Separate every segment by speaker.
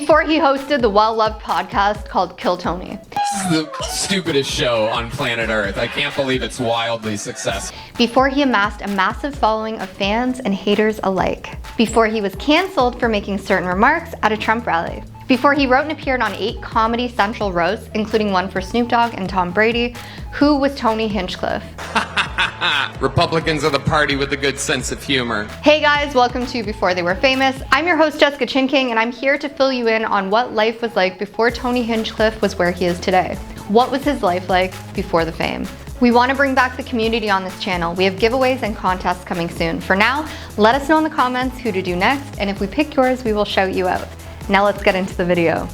Speaker 1: before he hosted the well-loved podcast called Kill Tony.
Speaker 2: This is the stupidest show on planet Earth. I can't believe it's wildly successful.
Speaker 1: Before he amassed a massive following of fans and haters alike. Before he was canceled for making certain remarks at a Trump rally. Before he wrote and appeared on 8 Comedy Central roasts, including one for Snoop Dogg and Tom Brady. Who was Tony Hinchcliffe?
Speaker 2: Republicans are the party with a good sense of humor.
Speaker 1: Hey guys, welcome to Before They Were Famous. I'm your host Jessica Chinking, and I'm here to fill you in on what life was like before Tony Hinchcliffe was where he is today. What was his life like before the fame? We want to bring back the community on this channel. We have giveaways and contests coming soon. For now, let us know in the comments who to do next, and if we pick yours, we will shout you out. Now let's get into the video.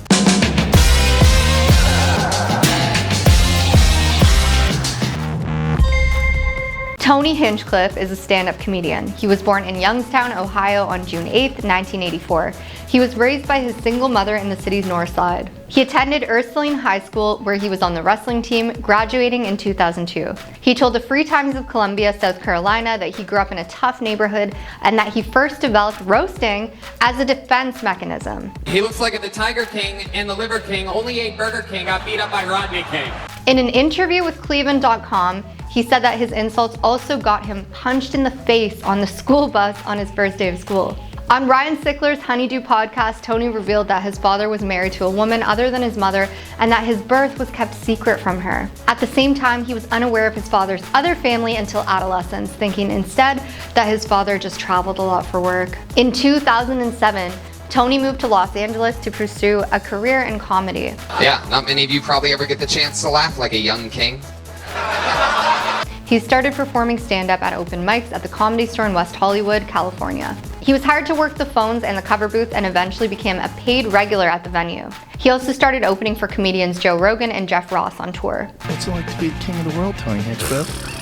Speaker 1: Tony Hinchcliffe is a stand-up comedian. He was born in Youngstown, Ohio on June 8th, 1984. He was raised by his single mother in the city's north side. He attended Ursuline High School, where he was on the wrestling team, graduating in 2002. He told the Free Times of Columbia, South Carolina, that he grew up in a tough neighborhood and that he first developed roasting as a defense mechanism.
Speaker 2: He looks like the Tiger King and the Liver King only ate Burger King got beat up by Rodney King.
Speaker 1: In an interview with Cleveland.com, he said that his insults also got him punched in the face on the school bus on his first day of school. On Ryan Sickler's Honeydew podcast, Tony revealed that his father was married to a woman other than his mother and that his birth was kept secret from her. At the same time, he was unaware of his father's other family until adolescence, thinking instead that his father just traveled a lot for work. In 2007, Tony moved to Los Angeles to pursue a career in comedy.
Speaker 3: Yeah, not many of you probably ever get the chance to laugh like a young king.
Speaker 1: He started performing stand-up at open mics at the Comedy Store in West Hollywood, California. He was hired to work the phones and the cover booth and eventually became a paid regular at the venue. He also started opening for comedians Joe Rogan and Jeff Ross on tour.
Speaker 4: What's it like to be the king of the world, Tony Hinchcliffe?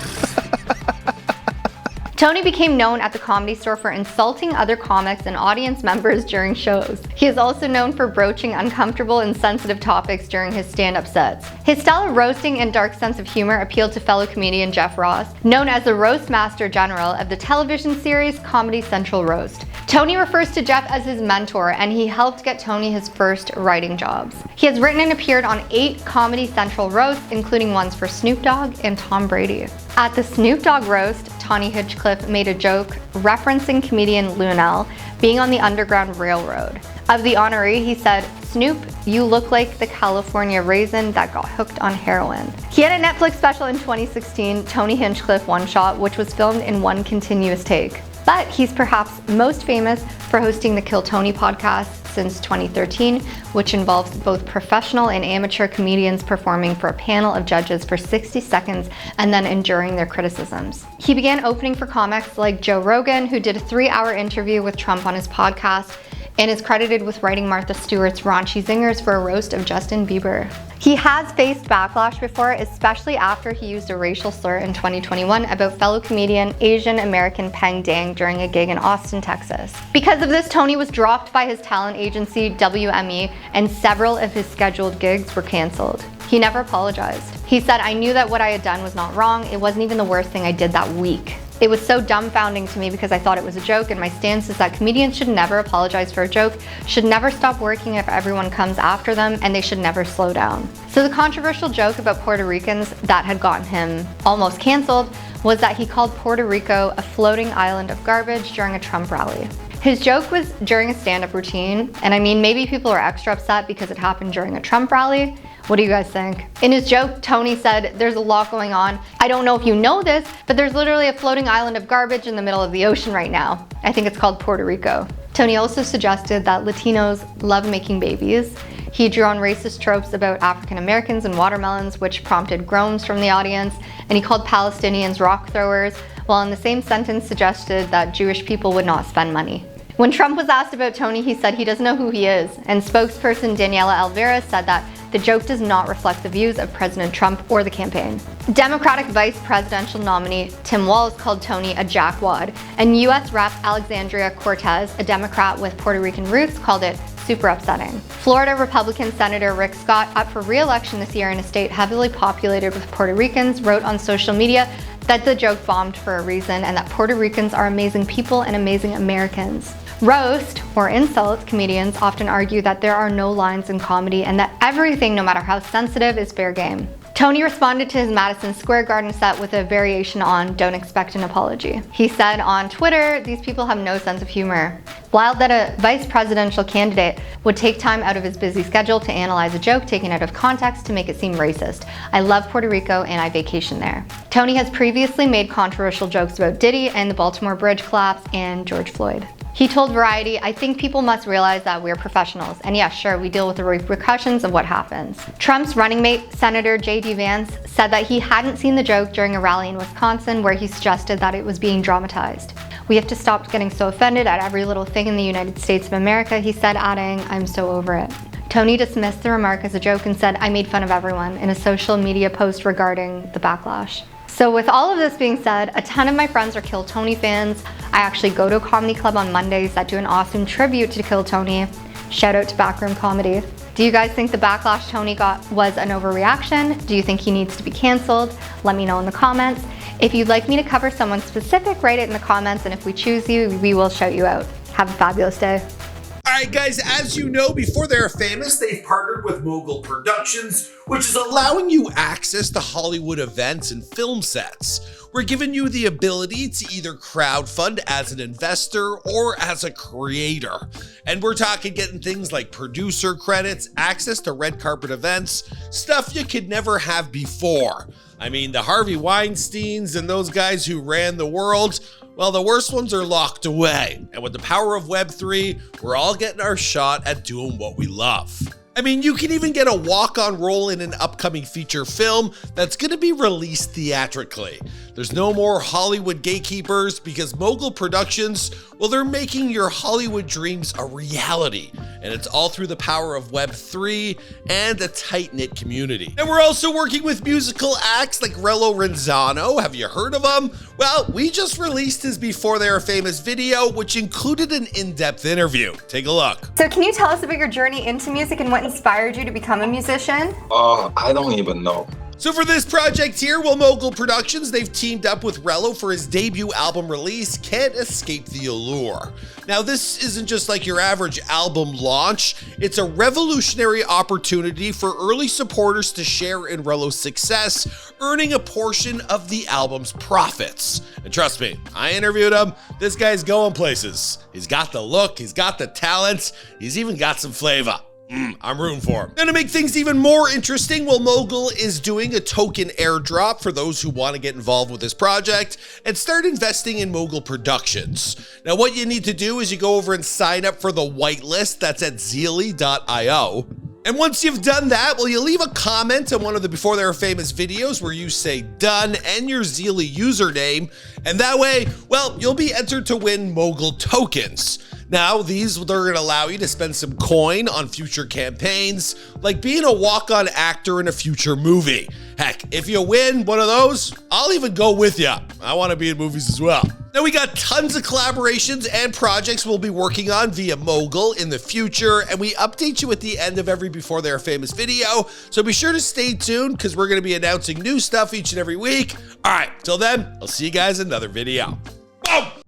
Speaker 1: Tony became known at the Comedy Store for insulting other comics and audience members during shows. He is also known for broaching uncomfortable and sensitive topics during his stand-up sets. His style of roasting and dark sense of humor appealed to fellow comedian Jeff Ross, known as the Roast Master General of the television series Comedy Central Roast. Tony refers to Jeff as his mentor, and he helped get Tony his first writing jobs. He has written and appeared on 8 Comedy Central roasts, including ones for Snoop Dogg and Tom Brady. At the Snoop Dogg roast, Tony Hinchcliffe made a joke referencing comedian Lunel being on the Underground Railroad. Of the honoree, he said, "Snoop, you look like the California raisin that got hooked on heroin." He had a Netflix special in 2016, Tony Hinchcliffe One Shot, which was filmed in one continuous take. But he's perhaps most famous for hosting the Kill Tony podcast since 2013, which involves both professional and amateur comedians performing for a panel of judges for 60 seconds and then enduring their criticisms. He began opening for comics like Joe Rogan, who did a 3-hour interview with Trump on his podcast, and is credited with writing Martha Stewart's raunchy zingers for a roast of Justin Bieber. He has faced backlash before, especially after he used a racial slur in 2021 about fellow comedian Asian American Peng Dang during a gig in Austin, Texas. Because of this, Tony was dropped by his talent agency WME, and several of his scheduled gigs were canceled. He never apologized. He said, "I knew that what I had done was not wrong. It wasn't even the worst thing I did that week. It was so dumbfounding to me because I thought it was a joke, and my stance is that comedians should never apologize for a joke, should never stop working if everyone comes after them, and they should never slow down." So the controversial joke about Puerto Ricans that had gotten him almost canceled was that he called Puerto Rico a floating island of garbage during a Trump rally. His joke was during a stand-up routine, and I mean, maybe people are extra upset because it happened during a Trump rally. What do you guys think? In his joke, Tony said, "There's a lot going on. I don't know if you know this, but there's literally a floating island of garbage in the middle of the ocean right now. I think it's called Puerto Rico." Tony also suggested that Latinos love making babies. He drew on racist tropes about African Americans and watermelons, which prompted groans from the audience, and he called Palestinians rock throwers, while in the same sentence suggested that Jewish people would not spend money. When Trump was asked about Tony, he said he doesn't know who he is, and spokesperson Daniela Alvarez said that the joke does not reflect the views of President Trump or the campaign. Democratic vice presidential nominee Tim Walz called Tony a jackwad, and U.S. Rep. Alexandria Cortez, a Democrat with Puerto Rican roots, called it super upsetting. Florida Republican Senator Rick Scott, up for re-election this year in a state heavily populated with Puerto Ricans, wrote on social media that the joke bombed for a reason and that Puerto Ricans are amazing people and amazing Americans. Roast, or insult, comedians often argue that there are no lines in comedy and that everything, no matter how sensitive, is fair game. Tony responded to his Madison Square Garden set with a variation on "Don't expect an apology." He said on Twitter, "These people have no sense of humor. Wild that a vice presidential candidate would take time out of his busy schedule to analyze a joke taken out of context to make it seem racist. I love Puerto Rico and I vacation there." Tony has previously made controversial jokes about Diddy and the Baltimore Bridge collapse and George Floyd. He told Variety, "I think people must realize that we're professionals, and yeah, sure, we deal with the repercussions of what happens." Trump's running mate, Senator J.D. Vance, said that he hadn't seen the joke during a rally in Wisconsin where he suggested that it was being dramatized. "We have to stop getting so offended at every little thing in the United States of America," he said, adding, "I'm so over it." Tony dismissed the remark as a joke and said, "I made fun of everyone," in a social media post regarding the backlash. So with all of this being said, a ton of my friends are Kill Tony fans. I actually go to a comedy club on Mondays that do an awesome tribute to Kill Tony. Shout out to Backroom Comedy. Do you guys think the backlash Tony got was an overreaction? Do you think he needs to be canceled? Let me know in the comments. If you'd like me to cover someone specific, write it in the comments, and if we choose you, we will shout you out. Have a fabulous day.
Speaker 5: Alright guys, as you know, before they're famous, they've partnered with Mogul Productions, which is allowing you access to Hollywood events and film sets. We're giving you the ability to either crowdfund as an investor or as a creator. And we're talking getting things like producer credits, access to red carpet events, stuff you could never have before. I mean, the Harvey Weinsteins and those guys who ran the world, well, the worst ones are locked away. And with the power of Web3, we're all getting our shot at doing what we love. I mean, you can even get a walk-on role in an upcoming feature film that's going to be released theatrically. There's no more Hollywood gatekeepers because Mogul Productions, well, they're making your Hollywood dreams a reality. And it's all through the power of Web3 and a tight-knit community. And we're also working with musical acts like Rello Renzano. Have you heard of him? Well, we just released his Before They Were Famous video, which included an in-depth interview. Take a look.
Speaker 1: So can you tell us about your journey into music and what inspired you to become a musician?
Speaker 6: I don't even know.
Speaker 5: So for this project here, well, Mogul Productions, they've teamed up with Rello for his debut album release, Can't Escape the Allure. Now, this isn't just like your average album launch. It's a revolutionary opportunity for early supporters to share in Rello's success, earning a portion of the album's profits. And trust me, I interviewed him. This guy's going places. He's got the look, he's got the talent, he's even got some flavor. I'm rooting for him. And to make things even more interesting, well, Mogul is doing a token airdrop for those who want to get involved with this project and start investing in Mogul Productions. Now, what you need to do is you go over and sign up for the whitelist. That's at zeely.io. And once you've done that, well, you leave a comment on one of the Before They Were Famous videos where you say done and your Zeely username. And that way, well, you'll be entered to win Mogul tokens. Now, they're going to allow you to spend some coin on future campaigns, like being a walk-on actor in a future movie. Heck, if you win one of those, I'll even go with you. I want to be in movies as well. Now, we got tons of collaborations and projects we'll be working on via Mogul in the future, and we update you at the end of every Before They Were Famous video, so be sure to stay tuned because we're going to be announcing new stuff each and every week. All right, till then, I'll see you guys in another video. Boom!